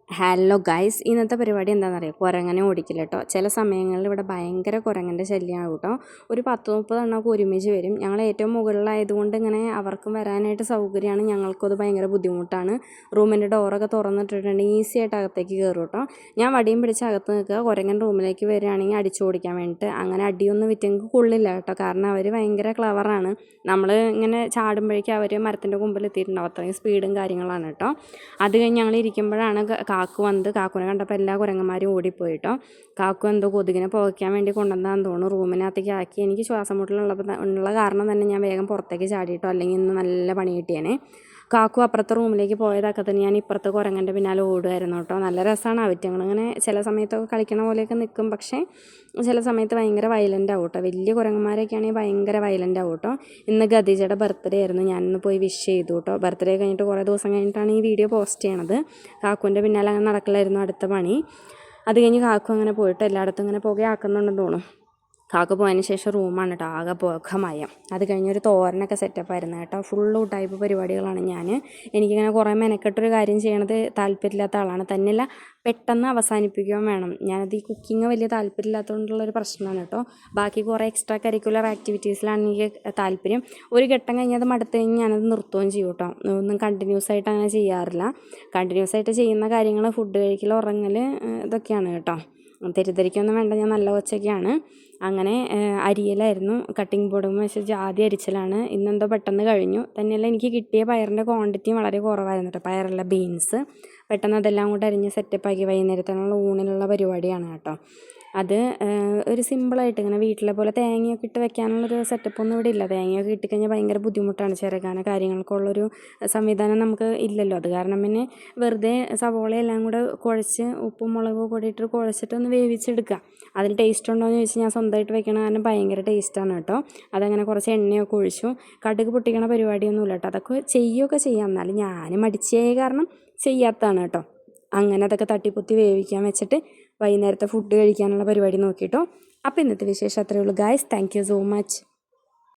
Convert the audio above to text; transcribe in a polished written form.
Hello guys, ഇന്നത്തെ പരിപാടി എന്താണെന്നറിയോ? കുരങ്ങനെ ഓടിക്കില്ല കേട്ടോ. ചില സമയങ്ങളിൽ ഇവിടെ ഭയങ്കര കുരങ്ങൻ്റെ ശല്യമാണ് കേട്ടോ. ഒരു 10-30 എണ്ണമൊക്കെ ഒരുമിച്ച് വരും. ഞങ്ങൾ ഏറ്റവും മുകളിലായതുകൊണ്ട് ഇങ്ങനെ അവർക്കും വരാനായിട്ട് സൗകര്യമാണ്, ഞങ്ങൾക്കത് ഭയങ്കര ബുദ്ധിമുട്ടാണ്. റൂമിൻ്റെ ഡോറൊക്കെ തുറന്നിട്ടിട്ടുണ്ടെങ്കിൽ ഈസി ആയിട്ട് അകത്തേക്ക് കയറും കേട്ടോ. ഞാൻ വടിയും പിടിച്ച് അകത്ത് നിൽക്കുക, കുരങ്ങൻ റൂമിലേക്ക് വരികയാണെങ്കിൽ അടിച്ചോടിക്കാൻ വേണ്ടിയിട്ട്. അങ്ങനെ അടിയൊന്നും വിറ്റെങ്കിൽ കൊള്ളില്ല കേട്ടോ, കാരണം അവർ ഭയങ്കര ക്ലവറാണ്. നമ്മൾ ഇങ്ങനെ ചാടുമ്പോഴേക്കും അവർ മരത്തിൻ്റെ മുമ്പിൽ എത്തിയിട്ടുണ്ടാവും. അത്രയും സ്പീഡും കാര്യങ്ങളാണ് കേട്ടോ. അത് കഴിഞ്ഞ് ഞങ്ങൾ ഇരിക്കുമ്പോഴാണ് കാക്കു വന്ന്, കാക്കുവിനെ കണ്ടപ്പോൾ എല്ലാ കുരങ്ങന്മാരും ഓടിപ്പോയിട്ടോ. കാക്കു എന്തോ കൊതുകിനെ പുകയ്ക്കാൻ വേണ്ടി കൊണ്ടുവന്നാന്ന് തോന്നുന്നു, റൂമിനകത്തേക്ക് ആക്കി. എനിക്ക് ശ്വാസം മുട്ടലുള്ള കാരണം തന്നെ ഞാൻ വേഗം പുറത്തേക്ക് ചാടിയിട്ടോ, അല്ലെങ്കിൽ ഇന്ന് നല്ല പണി കിട്ടിയേനെ. കാക്കു അപ്പുറത്തെ റൂമിലേക്ക് പോയതൊക്കെ തന്നെ ഞാൻ ഇപ്പുറത്തെ കുരങ്ങൻ്റെ പിന്നാലെ ഓടുമായിരുന്നു കേട്ടോ. നല്ല രസമാണ്. അവറ്റങ്ങളിങ്ങനെ ചില സമയത്തൊക്കെ കളിക്കണ പോലെയൊക്കെ നിൽക്കും, പക്ഷേ ചില സമയത്ത് ഭയങ്കര വയലൻ്റ് ആവും കേട്ടോ. വലിയ കുരങ്ങന്മാരൊക്കെ ആണെങ്കിൽ ഭയങ്കര വയലൻ്റ് ആവും കേട്ടോ. ഇന്ന് ഖദീജയുടെ ബർത്ത്ഡേ ആയിരുന്നു, ഞാനിന്ന് പോയി വിഷ് ചെയ്തു കേട്ടോ. ബർത്ത്ഡേ കഴിഞ്ഞിട്ട് കുറേ ദിവസം കഴിഞ്ഞിട്ടാണ് ഈ വീഡിയോ പോസ്റ്റ് ചെയ്യണത്. കാക്കുവിൻ്റെ പിന്നാലെ അങ്ങനെ നടക്കലായിരുന്നു അടുത്ത പണി. അത് കഴിഞ്ഞ് കാക്കു അങ്ങനെ പോയിട്ട് എല്ലായിടത്തും ഇങ്ങനെ പുകയാക്കുന്നുണ്ടെന്ന് തോന്നുന്നു. കാക്ക പോയതിന് ശേഷം റൂമാണ് കേട്ടോ ആകെ പുകമയം. അത് കഴിഞ്ഞൊരു തോരനൊക്കെ സെറ്റപ്പായിരുന്നു കേട്ടോ. ഫുള്ള് ടൈപ്പ് പരിപാടികളാണ്. എനിക്കിങ്ങനെ കുറേ മെനക്കെട്ടൊരു കാര്യം ചെയ്യണത് താല്പര്യമില്ലാത്ത ആളാണ്. തന്നെയല്ല, പെട്ടെന്ന് അവസാനിപ്പിക്കുകയും വേണം. ഞാനത് ഈ കുക്കിങ് വലിയ താല്പര്യമില്ലാത്തതുകൊണ്ടുള്ളൊരു പ്രശ്നമാണ് കേട്ടോ. ബാക്കി കുറേ എക്സ്ട്രാ കരിക്കുലർ ആക്ടിവിറ്റീസിലാണ് എനിക്ക് താല്പര്യം. ഒരു ഘട്ടം കഴിഞ്ഞ് അത് മടുത്ത് കഴിഞ്ഞ് ഞാനത് നിർത്തുകയും ചെയ്യും കേട്ടോ. ഒന്നും കണ്ടിന്യൂസ് ആയിട്ട് അങ്ങനെ ചെയ്യാറില്ല. കണ്ടിന്യൂസ് ആയിട്ട് ചെയ്യുന്ന കാര്യങ്ങൾ ഫുഡ് കഴിക്കൽ, ഉറങ്ങൽ, ഇതൊക്കെയാണ് കേട്ടോ. തെറ്റിദ്ധരിക്കൊന്നും വേണ്ട, ഞാൻ നല്ല ഒച്ചയ്ക്കാണ്. അങ്ങനെ അരിയലായിരുന്നു, കട്ടിങ് ബോർഡും വെച്ച് ജാതി അരിച്ചലാണ്. ഇന്നെന്തോ പെട്ടെന്ന് കഴിഞ്ഞു. തന്നെയല്ല, എനിക്ക് കിട്ടിയ പയറിൻ്റെ ക്വാണ്ടിറ്റിയും വളരെ കുറവായിരുന്നു കേട്ടോ. പയറല്ല, ബീൻസ്. പെട്ടെന്ന് അതെല്ലാം കൂടെ അരിഞ്ഞ് സെറ്റപ്പാക്കി വൈകുന്നേരത്തിനുള്ള ഊണിനുള്ള പരിപാടിയാണ് കേട്ടോ. അത് ഒരു സിമ്പിളായിട്ട് ഇങ്ങനെ വീട്ടിലെ പോലെ തേങ്ങയൊക്കെ ഇട്ട് വെക്കാനുള്ളൊരു സെറ്റപ്പൊന്നും ഇവിടെ ഇല്ല. തേങ്ങയൊക്കെ ഇട്ടുകഴിഞ്ഞാൽ ഭയങ്കര ബുദ്ധിമുട്ടാണ്. ചിരകാന കാര്യങ്ങൾക്കുള്ളൊരു സംവിധാനം നമുക്ക് ഇല്ലല്ലോ. അത് കാരണം പിന്നെ വെറുതെ സവോളയെല്ലാം കൂടെ കുഴച്ച് ഉപ്പും മുളകും കൂടി ഇട്ട് കുഴച്ചിട്ടൊന്ന് വേവിച്ചെടുക്കുക. അതിന് ടേസ്റ്റ് ഉണ്ടോ എന്ന് ചോദിച്ചാൽ ഞാൻ സ്വന്തമായിട്ട് വെക്കണ കാരണം ഭയങ്കര ടേസ്റ്റാണ് കേട്ടോ. അതങ്ങനെ കുറച്ച് എണ്ണയൊക്കെ ഒഴിച്ചു. കടുക് പൊട്ടിക്കണ പരിപാടിയൊന്നുമില്ല കേട്ടോ. അതൊക്കെ ചെയ്യുകയൊക്കെ ചെയ്യാം, എന്നാലും ഞാൻ മടിച്ചായ കാരണം ചെയ്യാത്തതാണ് കേട്ടോ. അങ്ങനെ അതൊക്കെ തട്ടിപ്പൊത്തി വേവിക്കാൻ വെച്ചിട്ട് വൈകുന്നേരത്തെ ഫുഡ് കഴിക്കാനുള്ള പരിപാടി നോക്കിയിട്ടോ. അപ്പോൾ ഇന്നത്തെ വിശേഷം അത്രയേ ഉള്ളൂ guys. Thank you so much.